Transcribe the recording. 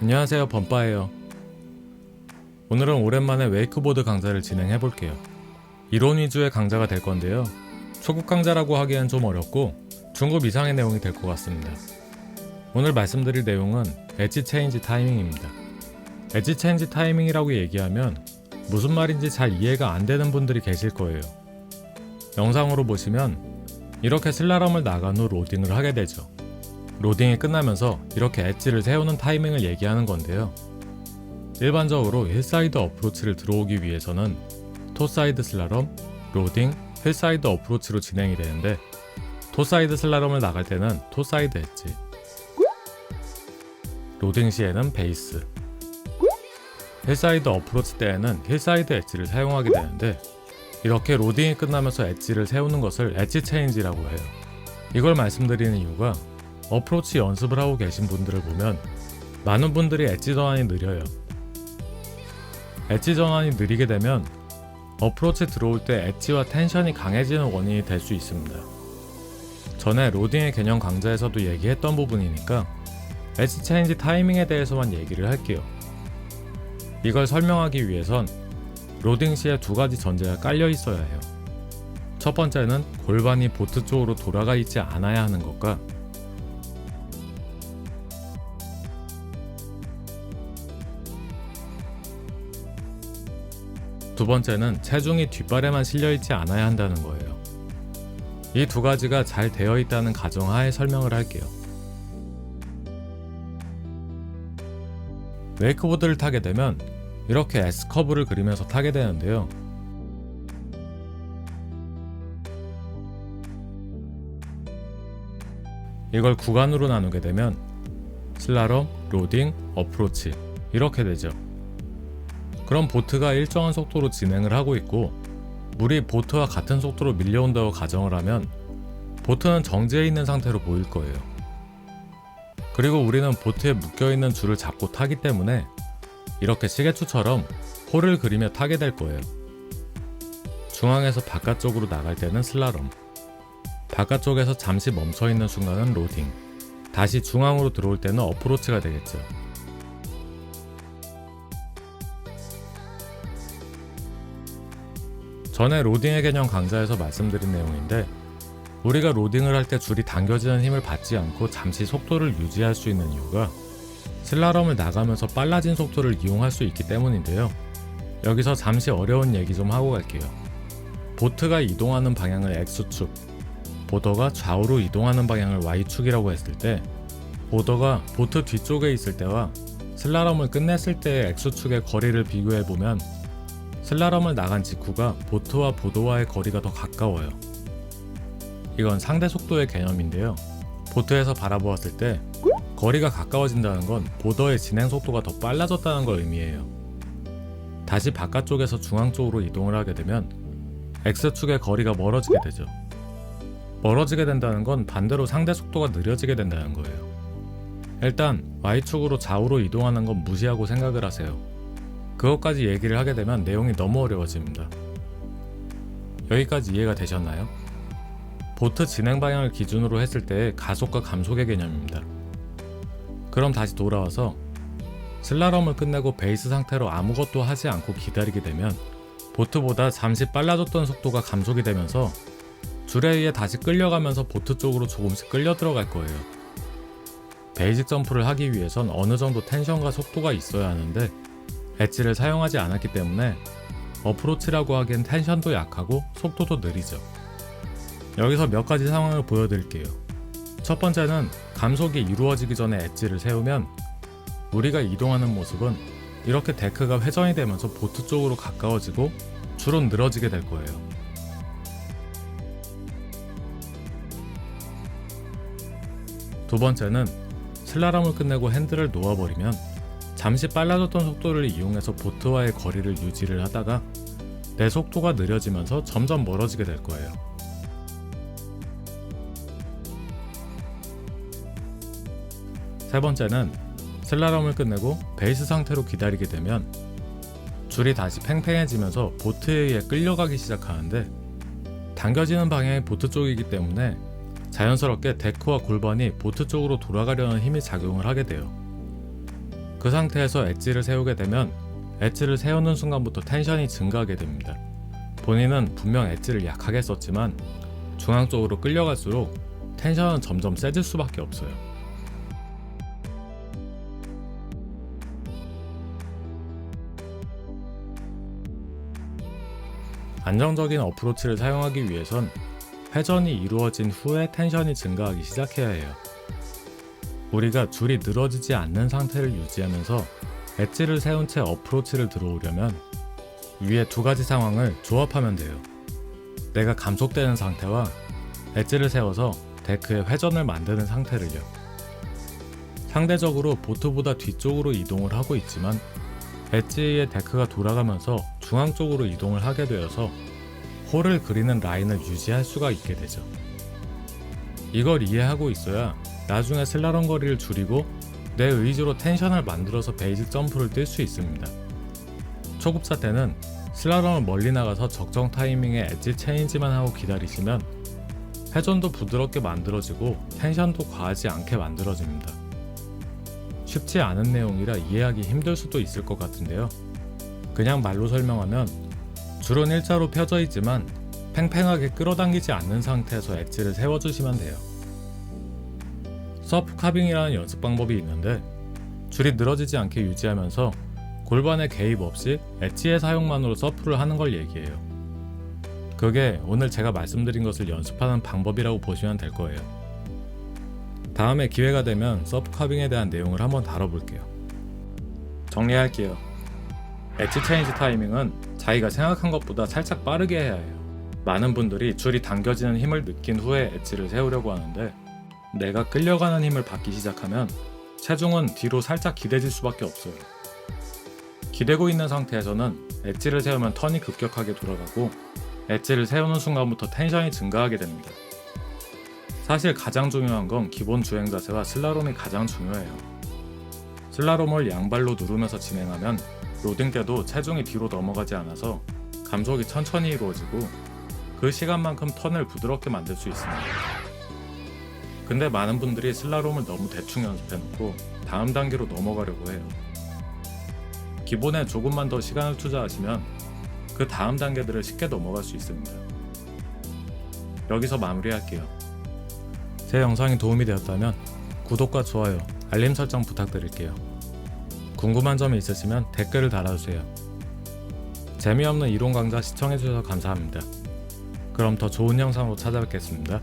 안녕하세요, 범빠예요. 오늘은 오랜만에 웨이크보드 강좌를 진행해 볼게요. 이론 위주의 강좌가 될 건데요. 초급 강좌라고 하기엔 좀 어렵고 중급 이상의 내용이 될 것 같습니다. 오늘 말씀드릴 내용은 엣지 체인지 타이밍입니다. 엣지 체인지 타이밍이라고 얘기하면 무슨 말인지 잘 이해가 안 되는 분들이 계실 거예요. 영상으로 보시면 이렇게 슬라럼을 나간 후 로딩을 하게 되죠. 로딩이 끝나면서 이렇게 엣지를 세우는 타이밍을 얘기하는 건데요. 일반적으로 힐사이드 어프로치를 들어오기 위해서는 토사이드 슬라럼, 로딩, 힐사이드 어프로치로 진행이 되는데 토사이드 슬라럼을 나갈 때는 토사이드 엣지, 로딩 시에는 베이스, 힐사이드 어프로치 때에는 힐사이드 엣지를 사용하게 되는데 이렇게 로딩이 끝나면서 엣지를 세우는 것을 엣지 체인지라고 해요. 이걸 말씀드리는 이유가 어프로치 연습을 하고 계신 분들을 보면 많은 분들이 엣지 전환이 느려요. 엣지 전환이 느리게 되면 어프로치 들어올 때 엣지와 텐션이 강해지는 원인이 될 수 있습니다. 전에 로딩의 개념 강좌에서도 얘기했던 부분이니까 엣지 체인지 타이밍에 대해서만 얘기를 할게요. 이걸 설명하기 위해선 로딩 시에 두 가지 전제가 깔려 있어야 해요. 첫 번째는 골반이 보트 쪽으로 돌아가 있지 않아야 하는 것과 두 번째는 체중이 뒷발에만 실려있지 않아야 한다는 거예요. 이 두 가지가 잘 되어 있다는 가정하에 설명을 할게요. 웨이크보드를 타게 되면 이렇게 S커브를 그리면서 타게 되는데요. 이걸 구간으로 나누게 되면 슬라럼, 로딩, 어프로치 이렇게 되죠. 그럼 보트가 일정한 속도로 진행을 하고 있고 물이 보트와 같은 속도로 밀려온다고 가정을 하면 보트는 정지해 있는 상태로 보일 거예요. 그리고 우리는 보트에 묶여있는 줄을 잡고 타기 때문에 이렇게 시계추처럼 홀을 그리며 타게 될 거예요. 중앙에서 바깥쪽으로 나갈 때는 슬라럼, 바깥쪽에서 잠시 멈춰있는 순간은 로딩, 다시 중앙으로 들어올 때는 어프로치가 되겠죠. 전에 로딩의 개념 강좌에서 말씀드린 내용인데 우리가 로딩을 할 때 줄이 당겨지는 힘을 받지 않고 잠시 속도를 유지할 수 있는 이유가 슬라럼을 나가면서 빨라진 속도를 이용할 수 있기 때문인데요. 여기서 잠시 어려운 얘기 좀 하고 갈게요. 보트가 이동하는 방향을 X축, 보더가 좌우로 이동하는 방향을 Y축이라고 했을 때 보더가 보트 뒤쪽에 있을 때와 슬라럼을 끝냈을 때의 X축의 거리를 비교해보면 슬라럼을 나간 직후가 보트와 보더와의 거리가 더 가까워요. 이건 상대 속도의 개념인데요. 보트에서 바라보았을 때 거리가 가까워진다는 건 보더의 진행 속도가 더 빨라졌다는 걸 의미해요. 다시 바깥쪽에서 중앙 쪽으로 이동을 하게 되면 X축의 거리가 멀어지게 되죠. 멀어지게 된다는 건 반대로 상대 속도가 느려지게 된다는 거예요. 일단 Y축으로 좌우로 이동하는 건 무시하고 생각을 하세요. 그것까지 얘기를 하게 되면 내용이 너무 어려워집니다. 여기까지 이해가 되셨나요? 보트 진행 방향을 기준으로 했을 때의 가속과 감속의 개념입니다. 그럼 다시 돌아와서 슬라럼을 끝내고 베이스 상태로 아무것도 하지 않고 기다리게 되면 보트보다 잠시 빨라졌던 속도가 감속이 되면서 줄에 의해 다시 끌려가면서 보트 쪽으로 조금씩 끌려 들어갈 거예요. 베이직 점프를 하기 위해선 어느 정도 텐션과 속도가 있어야 하는데 엣지를 사용하지 않았기 때문에 어프로치라고 하기엔 텐션도 약하고 속도도 느리죠. 여기서 몇 가지 상황을 보여드릴게요. 첫 번째는 감속이 이루어지기 전에 엣지를 세우면 우리가 이동하는 모습은 이렇게 데크가 회전이 되면서 보트 쪽으로 가까워지고 줄은 늘어지게 될 거예요. 두 번째는 슬라럼을 끝내고 핸들을 놓아버리면 잠시 빨라졌던 속도를 이용해서 보트와의 거리를 유지를 하다가 내 속도가 느려지면서 점점 멀어지게 될 거예요. 세 번째는 슬라럼을 끝내고 베이스 상태로 기다리게 되면 줄이 다시 팽팽해지면서 보트에 의해 끌려가기 시작하는데 당겨지는 방향이 보트 쪽이기 때문에 자연스럽게 데크와 골반이 보트 쪽으로 돌아가려는 힘이 작용을 하게 돼요. 그 상태에서 엣지를 세우게 되면 엣지를 세우는 순간부터 텐션이 증가하게 됩니다. 본인은 분명 엣지를 약하게 썼지만 중앙 쪽으로 끌려갈수록 텐션은 점점 세질 수밖에 없어요. 안정적인 어프로치를 사용하기 위해선 회전이 이루어진 후에 텐션이 증가하기 시작해야 해요. 우리가 줄이 늘어지지 않는 상태를 유지하면서 엣지를 세운 채 어프로치를 들어오려면 위에 두 가지 상황을 조합하면 돼요. 내가 감속되는 상태와 엣지를 세워서 데크에 회전을 만드는 상태를요. 상대적으로 보트보다 뒤쪽으로 이동을 하고 있지만 엣지의 데크가 돌아가면서 중앙 쪽으로 이동을 하게 되어서 홀을 그리는 라인을 유지할 수가 있게 되죠. 이걸 이해하고 있어야 나중에 슬라롬 거리를 줄이고 내 의지로 텐션을 만들어서 베이직 점프를 뛸 수 있습니다. 초급자 때는 슬라롬을 멀리 나가서 적정 타이밍에 엣지 체인지만 하고 기다리시면 회전도 부드럽게 만들어지고 텐션도 과하지 않게 만들어집니다. 쉽지 않은 내용이라 이해하기 힘들 수도 있을 것 같은데요. 그냥 말로 설명하면 줄은 일자로 펴져 있지만 팽팽하게 끌어당기지 않는 상태에서 엣지를 세워주시면 돼요. 서프 카빙이라는 연습 방법이 있는데 줄이 늘어지지 않게 유지하면서 골반에 개입 없이 엣지의 사용만으로 서프를 하는 걸 얘기해요. 그게 오늘 제가 말씀드린 것을 연습하는 방법이라고 보시면 될 거예요. 다음에 기회가 되면 서프 카빙에 대한 내용을 한번 다뤄볼게요. 정리할게요. 엣지 체인지 타이밍은 자기가 생각한 것보다 살짝 빠르게 해야 해요. 많은 분들이 줄이 당겨지는 힘을 느낀 후에 엣지를 세우려고 하는데 내가 끌려가는 힘을 받기 시작하면 체중은 뒤로 살짝 기대질 수밖에 없어요. 기대고 있는 상태에서는 엣지를 세우면 턴이 급격하게 돌아가고 엣지를 세우는 순간부터 텐션이 증가하게 됩니다. 사실 가장 중요한 건 기본 주행 자세와 슬라롬이 가장 중요해요. 슬라롬을 양발로 누르면서 진행하면 로딩 때도 체중이 뒤로 넘어가지 않아서 감속이 천천히 이루어지고 그 시간만큼 턴을 부드럽게 만들 수 있습니다. 근데 많은 분들이 슬라롬을 너무 대충 연습해놓고 다음 단계로 넘어가려고 해요. 기본에 조금만 더 시간을 투자하시면 그 다음 단계들을 쉽게 넘어갈 수 있습니다. 여기서 마무리할게요. 제 영상이 도움이 되었다면 구독과 좋아요, 알림 설정 부탁드릴게요. 궁금한 점이 있으시면 댓글을 달아주세요. 재미없는 이론 강좌 시청해주셔서 감사합니다. 그럼 더 좋은 영상으로 찾아뵙겠습니다.